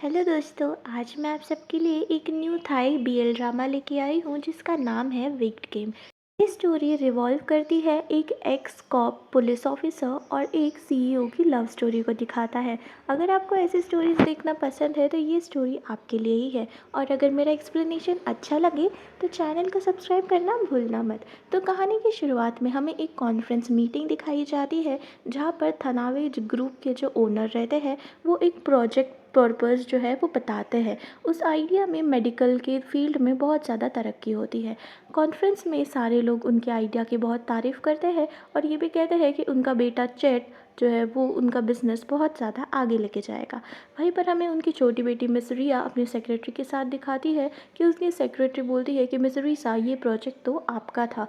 Hello दोस्तों, आज मैं आप सबके लिए एक न्यू थाई बीएल ड्रामा लेके आई हूँ जिसका नाम है विक्ड गेम। ये स्टोरी रिवॉल्व करती है एक एक्स कॉप पुलिस ऑफिसर और एक सीईओ की लव स्टोरी को दिखाता है। अगर आपको ऐसी स्टोरीज देखना पसंद है तो ये स्टोरी आपके लिए ही है। और अगर मेरा एक्सप्लेनेशन अच्छा लगे तो चैनल को सब्सक्राइब करना भूलना मत। तो कहानी की शुरुआत में हमें एक कॉन्फ्रेंस मीटिंग दिखाई जाती है जहाँ पर थनावेज ग्रुप के जो ओनर रहते हैं वो एक प्रोजेक्ट पर्पस जो है वो बताते हैं। उस आइडिया में मेडिकल के फील्ड में बहुत ज़्यादा तरक्की होती है। कॉन्फ्रेंस में सारे लोग उनके आइडिया की बहुत तारीफ़ करते हैं और ये भी कहते हैं कि उनका बेटा चैट जो है वो उनका बिजनेस बहुत ज़्यादा आगे लेके जाएगा। वहीं पर हमें उनकी छोटी बेटी मिस रिया अपनी सेक्रेटरी के साथ दिखाती है कि उसकी सेक्रेटरी बोलती है कि मिस रिसा, ये प्रोजेक्ट तो आपका था,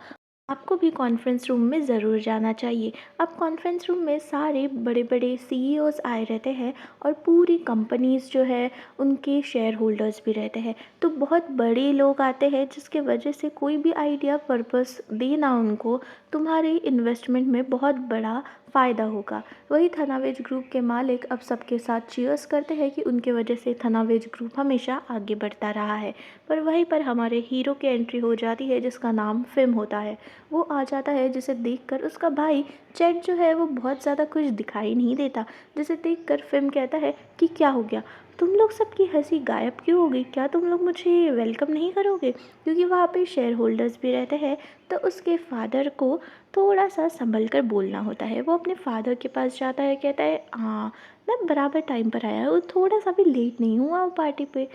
आपको भी कॉन्फ्रेंस रूम में ज़रूर जाना चाहिए। अब कॉन्फ्रेंस रूम में सारे बड़े बड़े सीईओज आए रहते हैं और पूरी कंपनीज जो है उनके शेयर होल्डर्स भी रहते हैं। तो बहुत बड़े लोग आते हैं जिसके वजह से कोई भी आइडिया पर्पस देना उनको तुम्हारे इन्वेस्टमेंट में बहुत बड़ा फ़ायदा होगा। वही थनावेज ग्रुप के मालिक अब सबके साथ चीयर्स करते हैं कि उनके वजह से थनावेज ग्रुप हमेशा आगे बढ़ता रहा है। पर वहीं पर हमारे हीरो की एंट्री हो जाती है जिसका नाम फिम होता है। वो आ जाता है जिसे देखकर उसका भाई चैट जो है वो बहुत ज़्यादा खुश दिखाई नहीं देता। जिसे देखकर फिल्म कहता है कि क्या हो गया, तुम लोग सबकी हंसी गायब क्यों हो गई, क्या तुम लोग मुझे वेलकम नहीं करोगे, क्योंकि वहाँ पे शेयर होल्डर्स भी रहते हैं। तो उसके फादर को थोड़ा सा संभल कर बोलना होता है। वो अपने फादर के पास जाता है, कहता है हाँ मैं बराबर टाइम पर आया हूँ, थोड़ा सा भी लेट नहीं हुआ हूँ पार्टी पे।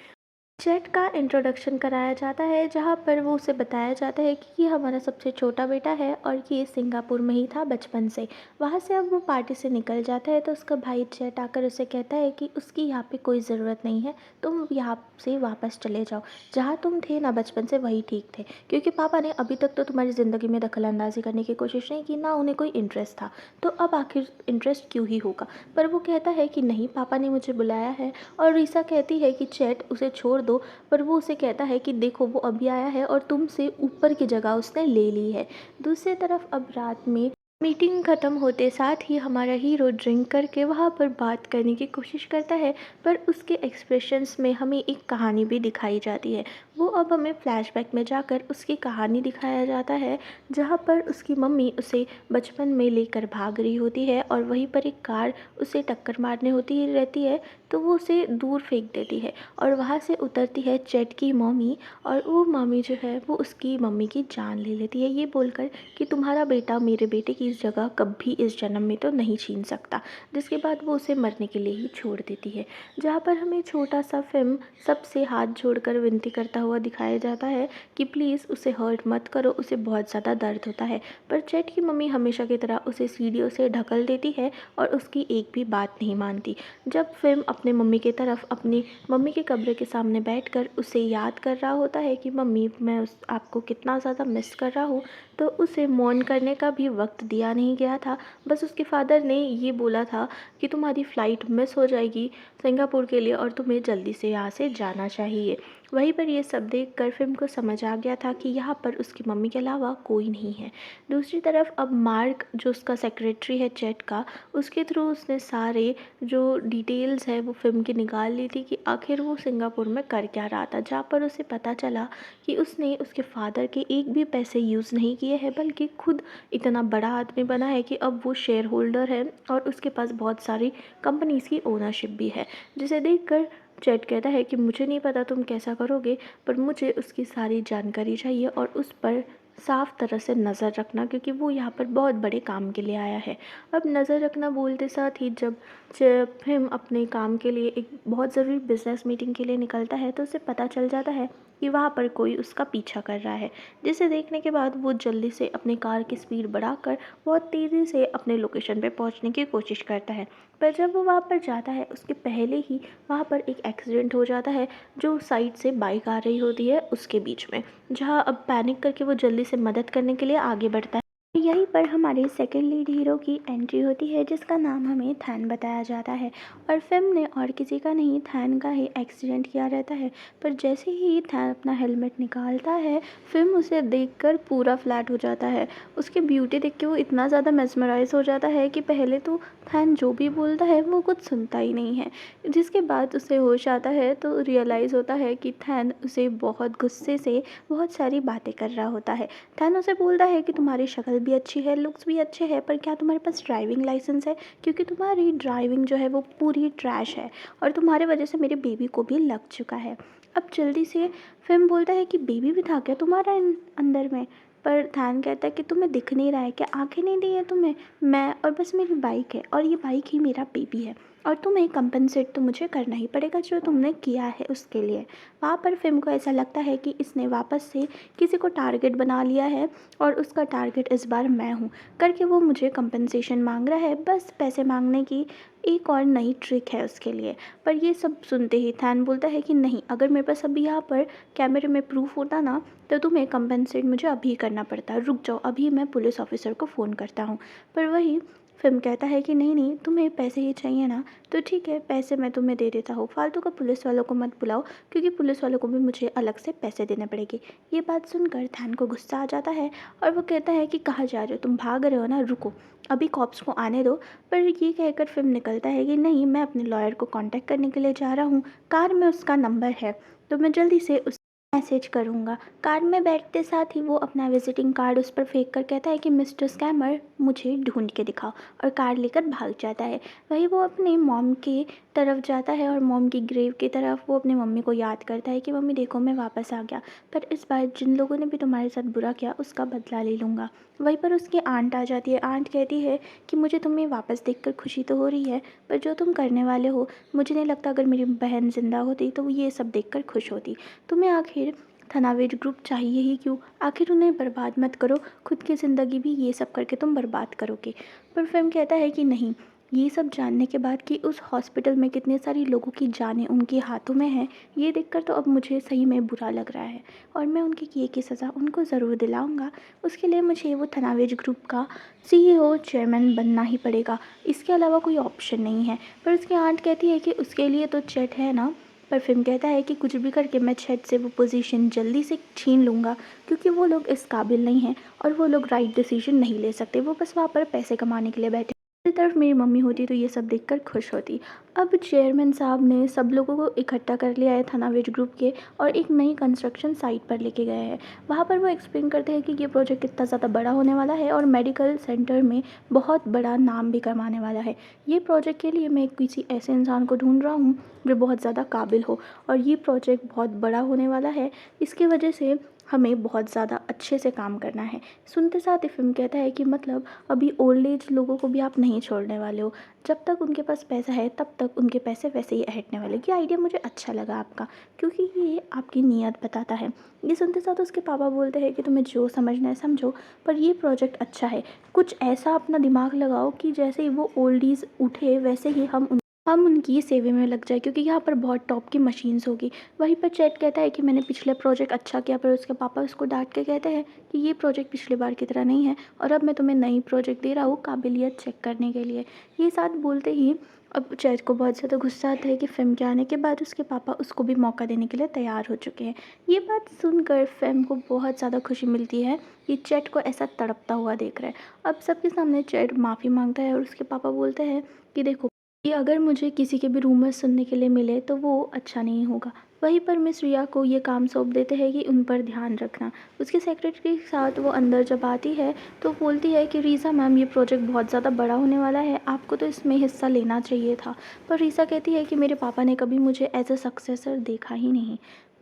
जेट का इंट्रोडक्शन कराया जाता है जहाँ पर वो उसे बताया जाता है कि ये हमारा सबसे छोटा बेटा है और ये सिंगापुर में ही था बचपन से। वहाँ से अब वो पार्टी से निकल जाता है तो उसका भाई जेट आकर उसे कहता है कि उसकी यहाँ पे कोई ज़रूरत नहीं है, तुम यहाँ से वापस चले जाओ, जहाँ तुम थे ना बचपन से वही ठीक थे, क्योंकि पापा ने अभी तक तो तुम्हारी ज़िंदगी में दखल अंदाजी करने की कोशिश नहीं की, ना उन्हें कोई इंटरेस्ट था, तो अब आखिर इंटरेस्ट क्यों ही होगा। पर वो कहता है कि नहीं, पापा ने मुझे बुलाया है। और रीसा कहती है कि चैट उसे छोड़ दो, पर वो उसे कहता है कि देखो वो अभी आया है और तुमसे ऊपर की जगह उसने ले ली है। दूसरी तरफ अब रात में मीटिंग ख़त्म होते साथ ही हमारा हीरो ड्रिंक करके वहाँ पर बात करने की कोशिश करता है, पर उसके एक्सप्रेशंस में हमें एक कहानी भी दिखाई जाती है। वो अब हमें फ्लैशबैक में जाकर उसकी कहानी दिखाया जाता है जहाँ पर उसकी मम्मी उसे बचपन में लेकर भाग रही होती है और वहीं पर एक कार उसे टक्कर मारने होती रहती है, तो वो उसे दूर फेंक देती है और वहाँ से उतरती है चैट की मम्मी। और वो मम्मी जो है वो उसकी मम्मी की जान ले लेती है, ये बोलकर कि तुम्हारा बेटा मेरे बेटे की इस जगह कभी इस जन्म में तो नहीं छीन सकता। जिसके बाद वो उसे मरने के लिए ही छोड़ देती है। जहाँ पर हमें छोटा सा फिल्म सबसे हाथ जोड़कर विनती करता हुआ दिखाया जाता है कि प्लीज़ उसे हर्ट मत करो, उसे बहुत ज़्यादा दर्द होता है। पर चैट की मम्मी हमेशा की तरह उसे सीढ़ियों से ढकल देती है और उसकी एक भी बात नहीं मानती। जब फिल्म अपने मम्मी की तरफ अपनी मम्मी के कब्र के सामने बैठकर उसे याद कर रहा होता है कि मम्मी मैं उस आपको कितना ज़्यादा मिस कर रहा हूँ, तो उसे मौन करने का भी वक्त दिया नहीं गया था। बस उसके फादर ने ये बोला था कि तुम्हारी फ़्लाइट मिस हो जाएगी सिंगापुर के लिए और तुम्हें जल्दी से यहाँ से जाना चाहिए। वहीं पर ये सब देख कर फिल्म को समझ आ गया था कि यहाँ पर उसकी मम्मी के अलावा कोई नहीं है। दूसरी तरफ अब मार्क जो उसका सेक्रेटरी है चैट का, उसके थ्रू उसने सारे जो डिटेल्स है वो फ़िल्म की निकाल ली थी कि आखिर वो सिंगापुर में कर क्या रहा था। जहाँ पर उसे पता चला कि उसने उसके फादर के एक भी पैसे यूज़ नहीं किए हैं, बल्कि खुद इतना बड़ा आदमी बना है कि अब वो शेयर होल्डर है और उसके पास बहुत सारी कंपनीज़ की ओनरशिप भी है। जिसे देखकर चैट कहता है कि मुझे नहीं पता तुम कैसा करोगे, पर मुझे उसकी सारी जानकारी चाहिए और उस पर साफ तरह से नज़र रखना, क्योंकि वो यहाँ पर बहुत बड़े काम के लिए आया है। अब नज़र रखना बोलते साथ ही जब जब हिम अपने काम के लिए एक बहुत ज़रूरी बिजनेस मीटिंग के लिए निकलता है तो उसे पता चल जाता है कि वहाँ पर कोई उसका पीछा कर रहा है। जिसे देखने के बाद वो जल्दी से अपनी कार की स्पीड बढ़ाकर बहुत तेज़ी से अपने लोकेशन पे पहुँचने की कोशिश करता है। पर जब वो वहाँ पर जाता है उसके पहले ही वहाँ पर एक एक्सीडेंट हो जाता है जो साइड से बाइक आ रही होती है उसके बीच में, जहाँ अब पैनिक करके वो जल्दी से मदद करने के लिए आगे बढ़ता है। यहीं पर हमारे सेकंड लीड हीरो की एंट्री होती है, जिसका नाम हमें थैन बताया जाता है। और फिल्म ने और किसी का नहीं, थैन का ही एक्सीडेंट किया रहता है। पर जैसे ही थैन अपना हेलमेट निकालता है, फिल्म उसे देखकर पूरा फ्लैट हो जाता है। उसकी ब्यूटी देख के वो इतना ज़्यादा मेस्मराइज हो जाता है कि पहले तो थैन जो भी बोलता है वो कुछ सुनता ही नहीं है। जिसके बाद उसे होश आता है तो रियलाइज़ होता है कि थैन उसे बहुत गुस्से से बहुत सारी बातें कर रहा होता है। थैन उसे बोलता है कि तुम्हारी शक्ल भी अच्छी है, लुक्स भी अच्छे हैं, पर क्या तुम्हारे पास ड्राइविंग लाइसेंस है? क्योंकि तुम्हारी ड्राइविंग जो है वो पूरी ट्रैश है और तुम्हारे वजह से मेरे बेबी को भी लग चुका है। अब जल्दी से फ़िल्म बोलता है कि बेबी भी था क्या तुम्हारा अंदर में? पर थैन कहता है कि तुम्हें दिख नहीं रहा है क्या? आँखें नहीं दी है तुम्हें? मैं और बस मेरी बाइक है और ये बाइक ही मेरा बेबी है और तुम्हें कंपनसेट तो मुझे करना ही पड़ेगा जो तुमने किया है उसके लिए। वहाँ पर फ़िल्म को ऐसा लगता है कि इसने वापस से किसी को टारगेट बना लिया है और उसका टारगेट इस बार मैं हूँ करके वो मुझे कंपनसेशन मांग रहा है। बस पैसे मांगने की एक और नई ट्रिक है उसके लिए। पर ये सब सुनते ही थैन बोलता है कि नहीं, अगर मेरे पास अभी यहाँ पर कैमरे में प्रूफ होता ना तो तुम्हें कंपनसेट मुझे अभी करना पड़ता। रुक जाओ, अभी मैं पुलिस ऑफिसर को फ़ोन करता हूँ। पर वही फ़िल्म कहता है कि नहीं नहीं, तुम्हें पैसे ही चाहिए ना, तो ठीक है, पैसे मैं तुम्हें दे देता हूँ। फालतू का पुलिस वालों को मत बुलाओ, क्योंकि पुलिस वालों को भी मुझे अलग से पैसे देने पड़ेंगे। ये बात सुनकर थैन को गुस्सा आ जाता है और वो कहता है कि कहाँ जा रहे हो, तुम भाग रहे हो ना, रुको, अभी कॉप्स को आने दो। पर ये कहकर फ़िल्म निकलता है कि नहीं, मैं अपने लॉयर को कॉन्टैक्ट करने के लिए जा रहा हूँ, कार में उसका नंबर है, तो मैं जल्दी से उस मैसेज करूँगा। कार में बैठते साथ ही वो अपना विजिटिंग कार्ड उस पर फेंक कर कहता है कि मिस्टर स्कैमर, मुझे ढूंढ के दिखाओ, और कार लेकर भाग जाता है। वही वो अपने मॉम की तरफ जाता है और मॉम की ग्रेव की तरफ वो अपनी मम्मी को याद करता है कि मम्मी देखो, मैं वापस आ गया, पर इस बार जिन लोगों ने भी तुम्हारे साथ बुरा किया उसका बदला ले लूँगा। वहीं पर उसकी आंट आ जाती है। आंट कहती है कि मुझे तुम्हें वापस देखकर खुशी तो हो रही है, पर जो तुम करने वाले हो, मुझे नहीं लगता अगर मेरी बहन ज़िंदा होती तो वो ये सब देखकर खुश होती। तुम्हें आखिर थनावेज ग्रुप चाहिए ही क्यों? आखिर उन्हें बर्बाद मत करो, खुद की ज़िंदगी भी ये सब करके तुम बर्बाद करोगे। पर फ़िल्म कहता है कि नहीं, ये सब जानने के बाद कि उस हॉस्पिटल में कितने सारी लोगों की जानें उनके हाथों में हैं, ये देखकर तो अब मुझे सही में बुरा लग रहा है और मैं उनके किए की सज़ा उनको ज़रूर दिलाऊँगा। उसके लिए मुझे वो थनावेज ग्रुप का CEO चेयरमैन बनना ही पड़ेगा, इसके अलावा कोई ऑप्शन नहीं है। पर उसकी आंट कहती है कि उसके लिए तो चेट है ना। पर फ़िल्म कहता है कि कुछ भी करके मैं छत से वो पोजीशन जल्दी से छीन लूँगा, क्योंकि वो लोग इस काबिल नहीं हैं और वो लोग राइट डिसीजन नहीं ले सकते। वो बस वहाँ पर पैसे कमाने के लिए बैठे। दूसरी तरफ मेरी मम्मी होती तो ये सब देखकर खुश होती। अब चेयरमैन साहब ने सब लोगों को इकट्ठा कर लिया है थनावेज ग्रुप के और एक नई कंस्ट्रक्शन साइट पर लेके गए हैं। वहाँ पर वो एक्सप्लेन करते हैं कि ये प्रोजेक्ट कितना ज़्यादा बड़ा होने वाला है और मेडिकल सेंटर में बहुत बड़ा नाम भी कमाने वाला है। ये प्रोजेक्ट के लिए मैं किसी ऐसे इंसान को ढूंढ रहा हूँ जो बहुत ज़्यादा काबिल हो और ये प्रोजेक्ट बहुत बड़ा होने वाला है। इसकी वजह से हमें बहुत ज़्यादा अच्छे से काम करना है। सुनते साथ ही फ़िल्म कहता है कि मतलब अभी ओल्ड एज लोगों को भी आप नहीं छोड़ने वाले हो। जब तक उनके पास पैसा है तब तक उनके पैसे वैसे ही ऐंठने वाले। ये आइडिया मुझे अच्छा लगा आपका, क्योंकि ये आपकी नीयत बताता है। ये सुनते साथ उसके पापा बोलते हैं कि तुम्हें जो समझना है समझो, पर ये प्रोजेक्ट अच्छा है। कुछ ऐसा अपना दिमाग लगाओ कि जैसे ही वो ओल्डीज़ उठे वैसे ही हम उनकी सेवे में लग जाए, क्योंकि यहाँ पर बहुत टॉप की मशीन्स होगी। वहीं पर चैट कहता है कि मैंने पिछले प्रोजेक्ट अच्छा किया, पर उसके पापा उसको डांट के कहते हैं कि ये प्रोजेक्ट पिछले बार की तरह नहीं है और अब मैं तुम्हें नई प्रोजेक्ट दे रहा हूँ काबिलियत चेक करने के लिए। ये साथ बोलते ही अब चैट को बहुत ज़्यादा गुस्सा आता है कि फ़िल्म के आने के बाद उसके पापा उसको भी मौका देने के लिए तैयार हो चुके हैं। ये बात सुनकर फ़िल्म को बहुत ज़्यादा खुशी मिलती है कि चैट को ऐसा तड़पता हुआ देख रहा है। अब सबके सामने चैट माफ़ी मांगता है और उसके पापा बोलते हैं कि देखो, कि अगर मुझे किसी के भी रूमर सुनने के लिए मिले तो वो अच्छा नहीं होगा। वहीं पर मिस रिया को ये काम सौंप देते हैं कि उन पर ध्यान रखना। उसके सेक्रेटरी के साथ वो अंदर जब आती है तो बोलती है कि रीज़ा मैम, ये प्रोजेक्ट बहुत ज़्यादा बड़ा होने वाला है, आपको तो इसमें हिस्सा लेना चाहिए था। पर रीज़ा कहती है कि मेरे पापा ने कभी मुझे एज अ सक्सेसर देखा ही नहीं,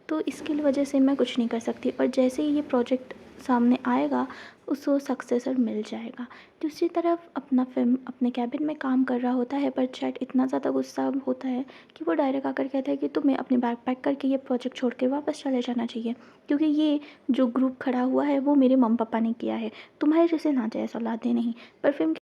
तो इसकी वजह से मैं कुछ नहीं कर सकती और जैसे ही ये प्रोजेक्ट सामने आएगा उसको सक्सेसर मिल जाएगा। दूसरी तरफ अपना फ़िल्म अपने कैबिन में काम कर रहा होता है, पर चैट इतना ज़्यादा गुस्सा होता है कि वो डायरेक्ट आकर कहता है कि तुम्हें अपनी बैग पैक करके ये प्रोजेक्ट छोड़ के वापस चले जाना चाहिए, क्योंकि ये जो ग्रुप खड़ा हुआ है वो मेरे मम्मी पापा ने किया है, तुम्हारे जैसे नाजायज़ औलादे नहीं। पर फ़िल्म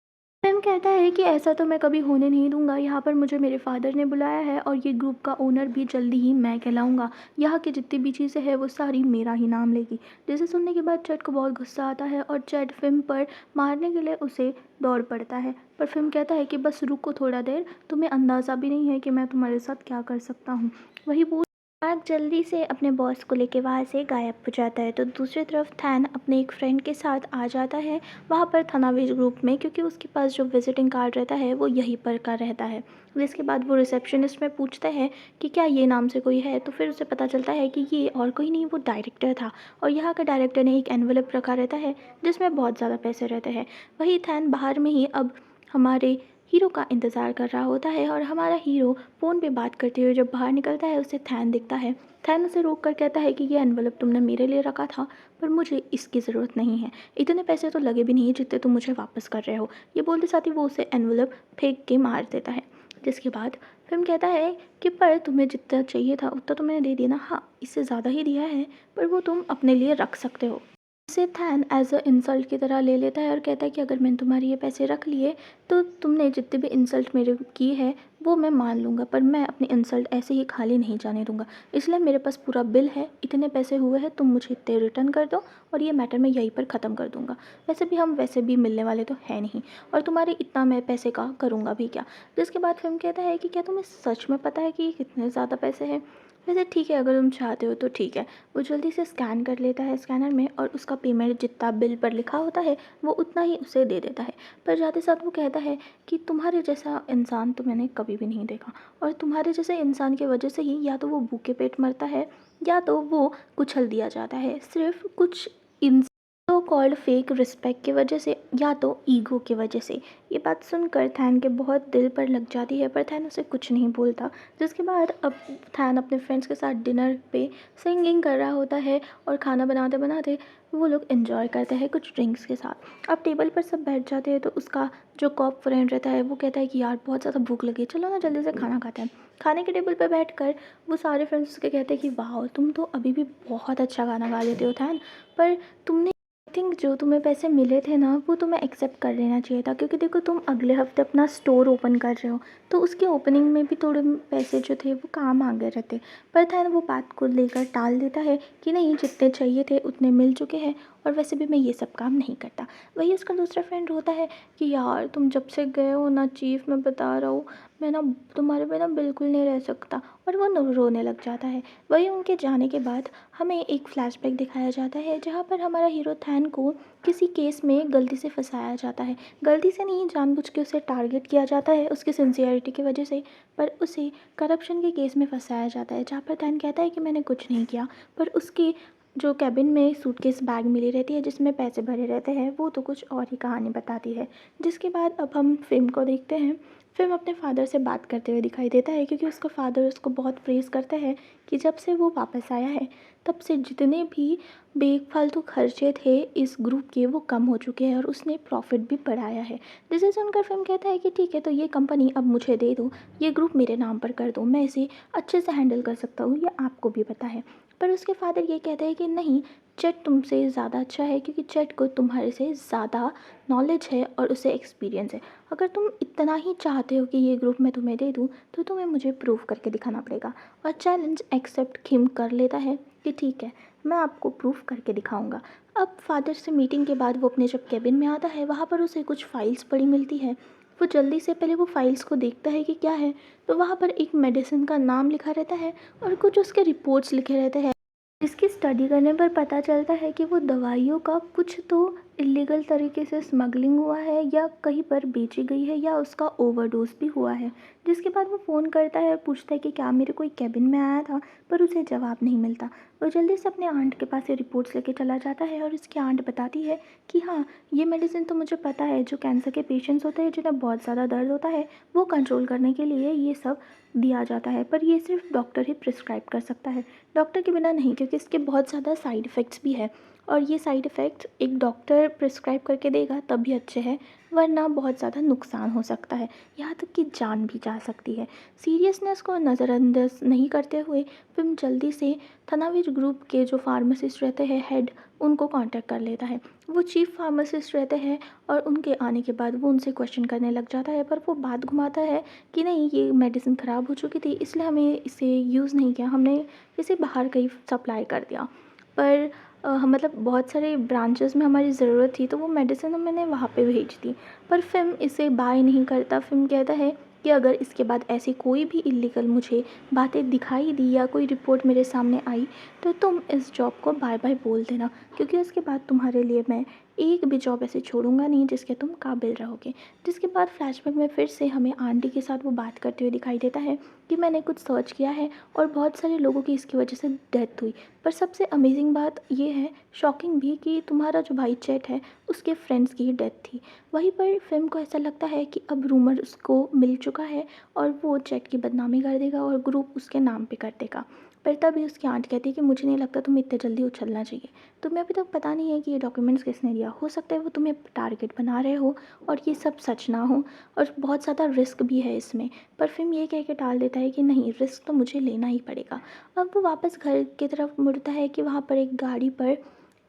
कहता है कि ऐसा तो मैं कभी होने नहीं दूंगा। यहाँ पर मुझे मेरे फादर ने बुलाया है और ये ग्रुप का ओनर भी जल्दी ही मैं कहलाऊंगा। यहाँ की जितनी भी चीज़ें हैं वो सारी मेरा ही नाम लेगी। जिसे सुनने के बाद चैट को बहुत गुस्सा आता है और चैट फिल्म पर मारने के लिए उसे दौड़ पड़ता है। पर फिल्म कहता है कि बस रुको थोड़ा देर, तुम्हें अंदाज़ा भी नहीं है कि मैं तुम्हारे साथ क्या कर सकता हूँ। वही बोल मार्क जल्दी से अपने बॉस को लेके वहाँ से गायब हो जाता है। तो दूसरी तरफ थैन अपने एक फ्रेंड के साथ आ जाता है वहाँ पर थनावेज ग्रुप में, क्योंकि उसके पास जो विजिटिंग कार्ड रहता है वो यहीं पर का रहता है। जिसके बाद वो रिसेप्शनिस्ट में पूछता है कि क्या ये नाम से कोई है, तो फिर उसे पता चलता है कि ये और कोई नहीं, वो डायरेक्टर था। और यहाँ का डायरेक्टर ने एक एनवेलप रखा रहता है जिसमें बहुत ज़्यादा पैसे रहते हैं। वही थैन बाहर में ही अब हमारे हीरो का इंतज़ार कर रहा होता है और हमारा हीरो फ़ोन पे बात करते हुए जब बाहर निकलता है उसे थैन दिखता है। थैन उसे रोक कर कहता है कि ये एनवेलप तुमने मेरे लिए रखा था, पर मुझे इसकी ज़रूरत नहीं है। इतने पैसे तो लगे भी नहीं जितने तुम मुझे वापस कर रहे हो। ये बोलते साथ ही वो उसे एनवेलप फेंक के मार देता है। जिसके बाद फिल्म कहता है कि पर तुम्हें जितना चाहिए था उतना तो मैंने दे दिया ना, हाँ इससे ज़्यादा ही दिया है, पर वो तुम अपने लिए रख सकते हो। इसे थैन एज अ इंसल्ट की तरह ले लेता है और कहता है कि अगर मैंने तुम्हारे ये पैसे रख लिए तो तुमने जितनी भी इंसल्ट मेरे की है वो मैं मान लूँगा, पर मैं अपनी इंसल्ट ऐसे ही खाली नहीं जाने दूँगा। इसलिए मेरे पास पूरा बिल है, इतने पैसे हुए हैं, तुम मुझे इतने रिटर्न कर दो और ये मैटर मैं यहीं पर ख़त्म कर दूँगा। वैसे भी मिलने वाले तो है नहीं, और तुम्हारे इतना मैं पैसे का करूँगा भी क्या। जिसके बाद फिल्म कहता है कि क्या तुम्हें सच में पता है कि ये कितने ज़्यादा पैसे हैं। वैसे ठीक है, अगर तुम चाहते हो तो ठीक है। वो जल्दी से स्कैन कर लेता है स्कैनर में और उसका पेमेंट जितना बिल पर लिखा होता है वो उतना ही उसे दे देता है। पर जाते साथ वो कहता है कि तुम्हारे जैसा इंसान तो मैंने कभी भी नहीं देखा, और तुम्हारे जैसे इंसान की वजह से ही या तो वो भूखे पेट मरता है या तो वो कुचल दिया जाता है, सिर्फ कुछ इन सो कॉल्ड फेक रिस्पेक्ट की वजह से या तो ईगो की वजह से। ये बात सुनकर थैन के बहुत दिल पर लग जाती है, पर थैन उसे कुछ नहीं बोलता। जिसके बाद अब थैन अपने फ्रेंड्स के साथ डिनर पे सिंगिंग कर रहा होता है और खाना बनाते बनाते वो लोग एंजॉय करते हैं कुछ ड्रिंक्स के साथ। अब टेबल पर सब बैठ जाते हैं तो उसका जो कॉप फ्रेंड रहता है वो कहता है कि यार बहुत ज़्यादा भूख लगी है, चलो ना जल्दी से खाना खाते हैं। खाने के टेबल पर बैठकर वो सारे फ्रेंड्स उसके कहते हैं कि वाह तुम तो अभी भी बहुत अच्छा गाना गा लेते हो थैन, पर तुमने थिंक जो तुम्हें पैसे मिले थे ना वो तुम्हें एक्सेप्ट कर लेना चाहिए था, क्योंकि देखो तुम अगले हफ्ते अपना स्टोर ओपन कर रहे हो तो उसकी ओपनिंग में भी थोड़े पैसे जो थे वो काम आ गए रहते। पर था वो बात को लेकर टाल देता है कि नहीं जितने चाहिए थे उतने मिल चुके हैं, और वैसे भी मैं ये सब काम नहीं करता। वही उसका दूसरा फ्रेंड होता है कि यार तुम जब से गए हो ना चीफ, मैं बता रहा हूँ मैं ना तुम्हारे बिना बिल्कुल नहीं रह सकता, और वो रोने लग जाता है। वही उनके जाने के बाद हमें एक फ्लैशबैक दिखाया जाता है जहाँ पर हमारा हीरो थैन को किसी केस में गलती से फंसाया जाता है। गलती से नहीं, जानबूझ के उसे टारगेट किया जाता है उसकी सिंसियरिटी की वजह से, पर उसे करप्शन के केस में फंसाया जाता है जहाँ पर थैन कहता है कि मैंने कुछ नहीं किया। पर उसकी जो कैबिन में सूटकेस बैग मिली रहती है जिसमें पैसे भरे रहते हैं वो तो कुछ और ही कहानी बताती है। जिसके बाद अब हम फिल्म को देखते हैं। फिल्म अपने फादर से बात करते हुए दिखाई देता है, क्योंकि उसका फादर उसको बहुत प्रेज़ करता है कि जब से वो वापस आया है तब से जितने भी बेफालतू खर्चे थे इस ग्रुप के वो कम हो चुके हैं और उसने प्रॉफिट भी बढ़ाया है। जिसे सुनकर फिल्म कहता है कि ठीक है तो ये कंपनी अब मुझे दे दो, ये ग्रुप मेरे नाम पर कर दो, मैं इसे अच्छे से हैंडल कर सकता हूँ, ये आपको भी पता है। पर उसके फादर ये कहते हैं कि नहीं, चेट तुमसे ज़्यादा अच्छा है, क्योंकि चेट को तुम्हारे से ज़्यादा नॉलेज है और उसे एक्सपीरियंस है। अगर तुम इतना ही चाहते हो कि ये ग्रुप मैं तुम्हें दे दूँ तो तुम्हें मुझे प्रूव करके दिखाना पड़ेगा। और चैलेंज एक्सेप्ट किम कर लेता है कि ठीक है मैं आपको प्रूफ करके दिखाऊंगा। अब फादर से मीटिंग के बाद वो अपने जब कैबिन में आता है वहाँ पर उसे कुछ फाइल्स पड़ी मिलती है। वो जल्दी से पहले वो फाइल्स को देखता है कि क्या है, तो वहाँ पर एक मेडिसिन का नाम लिखा रहता है और कुछ उसके रिपोर्ट्स लिखे रहते हैं। इसकी स्टडी करने पर पता चलता है कि वो दवाइयों का कुछ तो इलीगल तरीके से स्मगलिंग हुआ है या कहीं पर बेची गई है या उसका ओवरडोज भी हुआ है। जिसके बाद वो फ़ोन करता है, पूछता है कि क्या मेरे कोई कैबिन में आया था, पर उसे जवाब नहीं मिलता। वो जल्दी से अपने आंट के पास ये रिपोर्ट्स लेके चला जाता है और उसकी आंट बताती है कि हाँ ये मेडिसिन तो मुझे पता है, जो कैंसर के पेशेंट्स होते हैं जिन्हें बहुत ज़्यादा दर्द होता है वो कंट्रोल करने के लिए ये सब दिया जाता है, पर ये सिर्फ डॉक्टर ही प्रिस्क्राइब कर सकता है, डॉक्टर के बिना नहीं, क्योंकि इसके बहुत ज़्यादा साइड इफ़ेक्ट्स भी है। और ये साइड इफ़ेक्ट्स एक डॉक्टर प्रिस्क्राइब करके देगा तभी अच्छे हैं, वरना बहुत ज़्यादा नुकसान हो सकता है, यहाँ तक कि जान भी जा सकती है। सीरियसनेस को नज़रअंदाज नहीं करते हुए फ़िल्म जल्दी से थनाविज ग्रुप के जो फार्मासिस्ट रहते हैं हेड, उनको कांटेक्ट कर लेता है। वो चीफ फार्मासिस्ट रहते हैं और उनके आने के बाद वो उनसे क्वेश्चन करने लग जाता है, पर वो बात घुमाता है कि नहीं, ये मेडिसिन ख़राब हो चुकी थी इसलिए हमें इसे यूज़ नहीं किया, हमने इसे बाहर कहीं सप्लाई कर दिया। पर मतलब बहुत सारे ब्रांचेस में हमारी ज़रूरत थी तो वो मेडिसिन मैंने वहाँ पे भेज दी। पर फ़िल्म इसे बाय नहीं करता। फ़िल्म कहता है कि अगर इसके बाद ऐसी कोई भी इल्लीगल मुझे बातें दिखाई दी या कोई रिपोर्ट मेरे सामने आई तो तुम इस जॉब को बाय बाय बोल देना, क्योंकि उसके बाद तुम्हारे लिए मैं एक भी जॉब ऐसे छोड़ूंगा नहीं जिसके तुम काबिल रहोगे। जिसके बाद फ्लैशबैक में फिर से हमें आंटी के साथ वो बात करते हुए दिखाई देता है कि मैंने कुछ सर्च किया है और बहुत सारे लोगों की इसकी वजह से डेथ हुई। पर सबसे अमेजिंग बात ये है, शॉकिंग भी, कि तुम्हारा जो भाई चैट है उसके फ्रेंड्स की ही डेथ थी। वहीं पर फिल्म को ऐसा लगता है कि अब रूमर उसको मिल चुका है और वो चैट की बदनामी कर देगा और ग्रुप उसके नाम पे कर देगा। पर तभी उसकी आंट कहती है कि मुझे नहीं लगता तुम्हें इतने जल्दी उछलना चाहिए, तुम्हें अभी तक पता नहीं है कि ये डॉक्यूमेंट्स किसने दिया, हो सकता है वो तुम्हें टारगेट बना रहे हो और ये सब सच ना हो, और बहुत ज़्यादा रिस्क भी है इसमें। पर फिल्म ये कह के टाल देता है कि नहीं, रिस्क तो मुझे लेना ही पड़ेगा। अब वो वापस घर की तरफ मुड़ता है कि वहाँ पर एक गाड़ी पर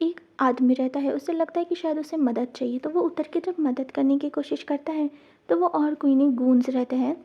एक आदमी रहता है, उसे लगता है कि शायद उसे मदद चाहिए, तो वो उतर के जब मदद करने की कोशिश करता है तो वो और कोई नहीं, गूंज रहते हैं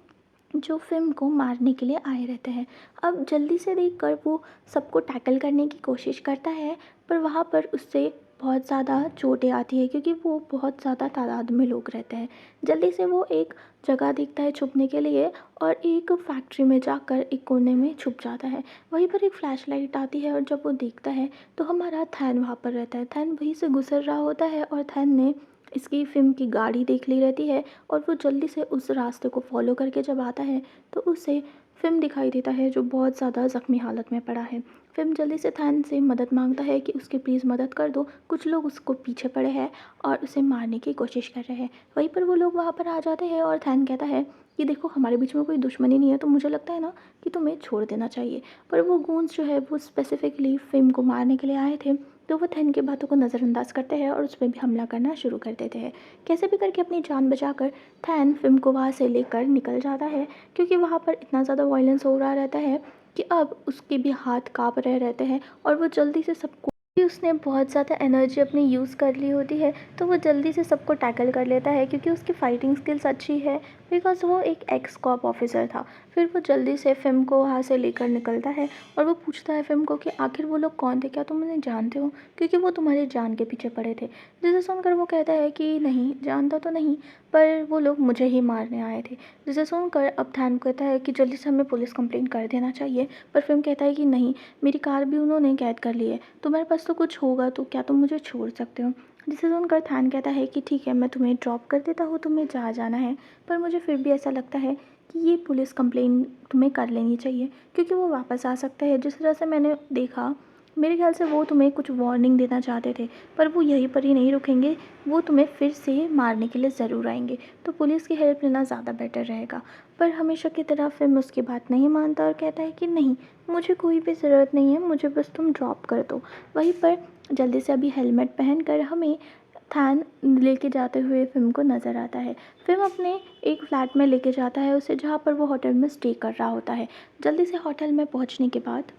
जो फ़िल्म को मारने के लिए आए रहते हैं। अब जल्दी से देखकर वो सबको टैकल करने की कोशिश करता है, पर वहाँ पर उससे बहुत ज़्यादा चोटें आती है क्योंकि वो बहुत ज़्यादा तादाद में लोग रहते हैं। जल्दी से वो एक जगह देखता है छुपने के लिए और एक फैक्ट्री में जाकर एक कोने में छुप जाता है। वहीं पर एक फ्लैशलाइट आती है और जब वो देखता है तो हमारा थैन वहाँ पर रहता है। थैन वहीं से गुज़र रहा होता है और थैन ने इसकी फ़िल्म की गाड़ी देख ली रहती है और वो जल्दी से उस रास्ते को फॉलो करके जब आता है तो उसे फ़िल्म दिखाई देता है जो बहुत ज़्यादा ज़ख्मी हालत में पड़ा है। फ़िल्म जल्दी से थैन से मदद मांगता है कि उसकी प्लीज़ मदद कर दो, कुछ लोग उसको पीछे पड़े हैं और उसे मारने की कोशिश कर रहे हैं। वहीं पर वो लोग वहाँ पर आ जाते हैं और थैन कहता है कि देखो, हमारे बीच में कोई दुश्मनी नहीं है, तो मुझे लगता है ना कि तुम्हें छोड़ देना चाहिए। पर वो गूंज जो है वो स्पेसिफिकली फ़िल्म को मारने के लिए आए थे, तो वो थैन की बातों को नज़रअंदाज करते हैं और उस पर भी हमला करना शुरू कर देते हैं। कैसे भी करके अपनी जान बचाकर थैन फ़िल्म को वहाँ से लेकर निकल जाता है, क्योंकि वहाँ पर इतना ज़्यादा वायलेंस हो रहा रहता है कि अब उसके भी हाथ काँप रहे रहते हैं और वो जल्दी से सबको, कि उसने बहुत ज़्यादा एनर्जी अपनी यूज़ कर ली होती है, तो वो जल्दी से सबको टैकल कर लेता है क्योंकि उसकी फ़ाइटिंग स्किल्स अच्छी है, बिकॉज़ वो एक एक्स कॉप ऑफिसर था। फिर वो जल्दी से फ़िल्म को वहाँ से लेकर निकलता है और वो पूछता है फ़िल्म को कि आखिर वो लोग कौन थे, क्या तुम उन्हें जानते हो, क्योंकि वो तुम्हारी जान के पीछे पड़े थे। जिसे सुनकर वो कहता है कि नहीं, जानता तो नहीं, पर वो लोग मुझे ही मारने आए थे। जिसे सुनकर अब थैन कहता है कि जल्दी से हमें पुलिस कंप्लेंट कर देना चाहिए, पर फ़िल्म कहता है कि नहीं, मेरी कार भी उन्होंने कैद कर ली है, तुम्हारे पास तो कुछ होगा तो क्या तुम मुझे छोड़ सकते हो। जिसे सुनकर थैन कहता है कि ठीक है, मैं तुम्हें ड्रॉप कर देता हूँ, तुम्हें जहाँ जाना है, पर मुझे फिर भी ऐसा लगता है कि ये पुलिस कंप्लेंट तुम्हें कर लेनी चाहिए, क्योंकि वो वापस आ सकता है। जिस तरह से मैंने देखा, मेरे ख्याल से वो तुम्हें कुछ वार्निंग देना चाहते थे, पर वो यहीं पर ही नहीं रुकेंगे, वो तुम्हें फिर से मारने के लिए ज़रूर आएंगे, तो पुलिस की हेल्प लेना ज़्यादा बेटर रहेगा। पर हमेशा की तरह फिल्म उसकी बात नहीं मानता और कहता है कि नहीं, मुझे कोई भी ज़रूरत नहीं है, मुझे बस तुम ड्रॉप कर दो। वहीं पर जल्दी से अभी हेलमेट पहनकर हमें थान लेके जाते हुए फ़िल्म को नज़र आता है। फ़िल्म अपने एक फ्लैट में लेके जाता है उसे, जहाँ पर वो होटल में स्टे कर रहा होता है। जल्दी से होटल में पहुँचने के बाद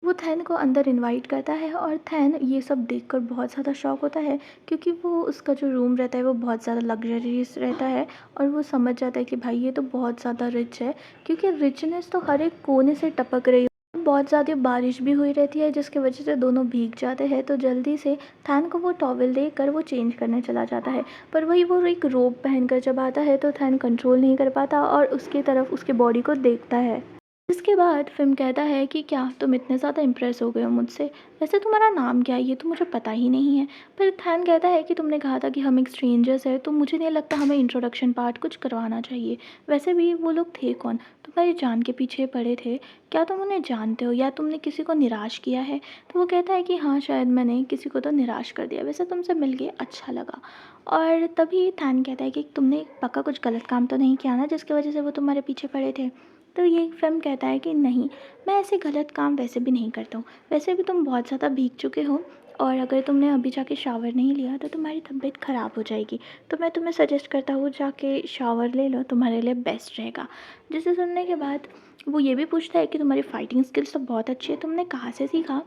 वो थैन को अंदर इनवाइट करता है और थैन ये सब देखकर बहुत ज़्यादा शॉक होता है, क्योंकि वो उसका जो रूम रहता है वो बहुत ज़्यादा लग्जरियस रहता है और वो समझ जाता है कि भाई ये तो बहुत ज़्यादा रिच है, क्योंकि रिचनेस तो हर एक कोने से टपक रही है। बहुत ज़्यादा बारिश भी हुई रहती है जिसकी वजह से दोनों भीग जाते हैं, तो जल्दी से थैन को वो टॉवल देकर वो चेंज करने चला जाता है। पर वही वो एक रोब पहनकर जब आता है तो थैन कंट्रोल नहीं कर पाता और उसकी तरफ उसकी बॉडी को देखता है। इसके बाद फ़िल्म कहता है कि क्या तुम इतने ज़्यादा इम्प्रेस हो गए हो मुझसे? वैसे तुम्हारा नाम क्या है? ये तो मुझे पता ही नहीं है। फिर थैन कहता है कि तुमने कहा था कि हम एक स्ट्रेंजर्स हैं, तो मुझे नहीं लगता हमें इंट्रोडक्शन पार्ट कुछ करवाना चाहिए। वैसे भी वो लोग थे कौन? तुम्हारी जान के पीछे पड़े थे। क्या तुम उन्हें जानते हो या तुमने किसी को निराश किया है? तो वो कहता है कि हाँ, शायद मैंने किसी को तो निराश कर दिया। वैसे तुमसे मिल के अच्छा लगा। और तभी थैन कहता है कि तुमने पक्का कुछ गलत काम तो नहीं किया ना जिसकी वजह से वो तुम्हारे पीछे पड़े थे? तो ये फ़िल्म कहता है कि नहीं, मैं ऐसे गलत काम वैसे भी नहीं करता हूँ। वैसे भी तुम बहुत ज़्यादा भीग चुके हो और अगर तुमने अभी जाके शावर नहीं लिया तो तुम्हारी तबीयत ख़राब हो जाएगी। तो मैं तुम्हें सजेस्ट करता हूँ जाके शावर ले लो, तुम्हारे लिए बेस्ट रहेगा। जिसे सुनने के बाद वो ये भी पूछता है कि तुम्हारी फ़ाइटिंग स्किल्स तो बहुत अच्छी है, तुमने कहाँ से सीखा?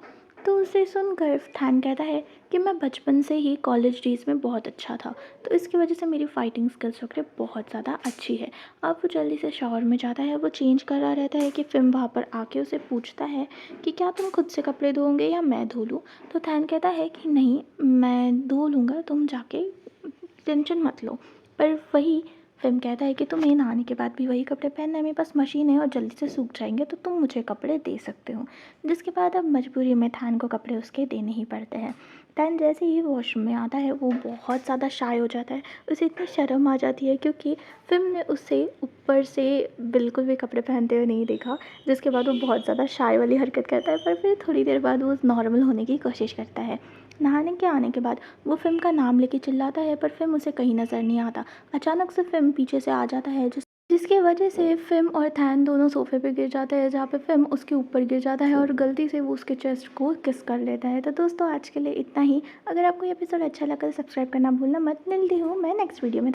तो उसे सुनकर थैन कहता है कि मैं बचपन से ही कॉलेज डेज़ में बहुत अच्छा था, तो इसकी वजह से मेरी फ़ाइटिंग स्किल्स वगैरह बहुत ज़्यादा अच्छी है। अब वो जल्दी से शावर में जाता है, वो चेंज कर रहा रहता है कि फ़िम वहाँ पर आके उसे पूछता है कि क्या तुम खुद से कपड़े धोओगे या मैं धो लूँ? तो थैन कहता है कि नहीं, मैं धो लूँगा, तुम जाके टेंशन मत लो। पर वही फ़िम कहता है कि तुम्हें नहाने के बाद भी वही कपड़े पहनना है, मेरे पास मशीन है और जल्दी से सूख जाएंगे, तो तुम मुझे कपड़े दे सकते हो। जिसके बाद अब मजबूरी में थैन को कपड़े उसके देने ही पड़ते हैं। थैन जैसे ही वॉशरूम में आता है वो बहुत ज़्यादा शाय हो जाता है, उसे इतनी शर्म आ जाती है क्योंकि फ़िम ने उसे ऊपर से बिल्कुल भी कपड़े पहनते हुए नहीं देखा। जिसके बाद वो बहुत ज़्यादा शाय वाली हरकत करता है, पर फिर थोड़ी देर बाद वो नॉर्मल होने की कोशिश करता है। नहाने के आने के बाद वो फ़िम का नाम लेके चिल्लाता है, पर फ़िम उसे कहीं नज़र नहीं आता। अचानक से फ़िम पीछे से आ जाता है जिसकी वजह से फ़िम और थैन दोनों सोफ़े पे गिर जाते हैं, जहाँ पे फ़िम उसके ऊपर गिर जाता है और गलती से वो उसके चेस्ट को किस कर लेता है। तो दोस्तों आज के लिए इतना ही। अगर आपको ये एपिसोड अच्छा लगा तो सब्सक्राइब करना भूलना मत। मिलती हूँ मैं नेक्स्ट वीडियो में।